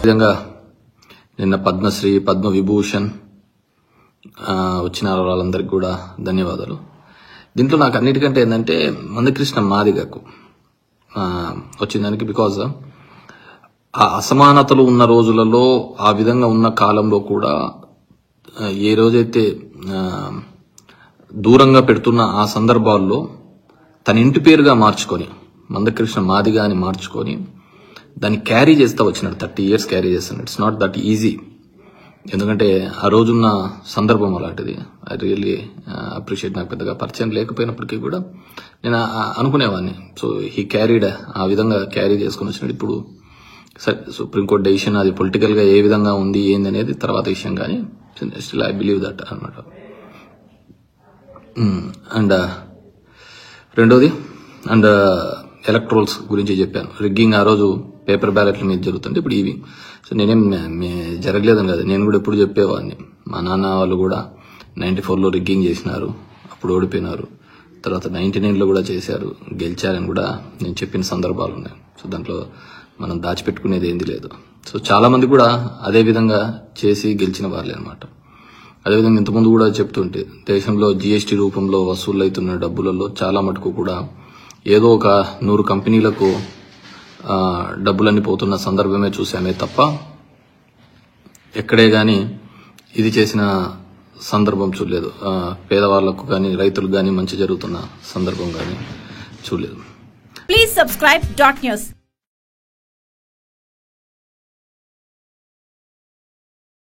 విధంగా నిన్న పద్మశ్రీ పద్మవిభూషణ్ వచ్చిన వాళ్ళందరికీ కూడా ధన్యవాదాలు. దీంట్లో నాకు అన్నిటికంటే ఏంటంటే మందకృష్ణ మాదిగకు వచ్చిందానికి బికాజ్ ఆ అసమానతలు ఉన్న రోజులలో ఆ విధంగా ఉన్న కాలంలో కూడా ఏ రోజైతే దూరంగా పెడుతున్న ఆ సందర్భాల్లో తన ఇంటి పేరుగా మార్చుకొని మందకృష్ణ మాదిగా అని మార్చుకొని దాన్ని క్యారీ చేస్తూ వచ్చినాడు. 30 years క్యారీ చేస్తున్నాడు. It's not that easy. ఎందుకంటే ఆ రోజున్న సందర్భం అలాంటిది. I really appreciate. నాకు పెద్దగా పరిచయం లేకపోయినప్పటికీ కూడా నేను అనుకునేవాడిని. సో హీ క్యారీడ్, ఆ విధంగా క్యారీ చేసుకుని వచ్చినాడు. ఇప్పుడు సరే సుప్రీంకోర్టు డెసిషన్ అది పొలిటికల్ గా ఏ విధంగా ఉంది ఏంది అనేది తర్వాత విషయం, కానీ స్టిల్ ఐ బిలీవ్ దట్ అనమాట. అండ్ రెండోది ఎలక్ట్రోల్స్ గురించి చెప్పాను. రిగ్గింగ్ ఆ రోజు పేపర్ బ్యాలెట్ల మీద జరుగుతుంటే ఇప్పుడు ఇవి. సో నేనేం జరగలేదని కదా, నేను కూడా ఎప్పుడు చెప్పేవాడిని. మా నాన్న వాళ్ళు కూడా 94లో రిగ్గింగ్ చేసినారు, అప్పుడు ఓడిపోయినారు. తర్వాత 99లో కూడా చేశారు, గెలిచారని కూడా నేను చెప్పిన సందర్భాలు ఉన్నాయి. సో దాంట్లో మనం దాచిపెట్టుకునేది ఏంది లేదు. సో చాలా మంది కూడా అదే విధంగా చేసి గెలిచిన వాళ్ళే అనమాట. అదేవిధంగా ఇంతకుముందు కూడా చెప్తుంటే దేశంలో జీఎస్టీ రూపంలో వసూలు అవుతున్న డబ్బులలో చాలా మటుకు కూడా ఏదో ఒక 100 కంపెనీలకు డబ్బులన్నీ పోతున్న సందర్భమే చూసామే తప్ప ఎక్కడే గాని ఇది చేసిన సందర్భం చూడలేదు. పేదవాళ్లకు కానీ రైతులకు కానీ మంచి జరుగుతున్న సందర్భం కానీ చూడలేదు. Please subscribe .news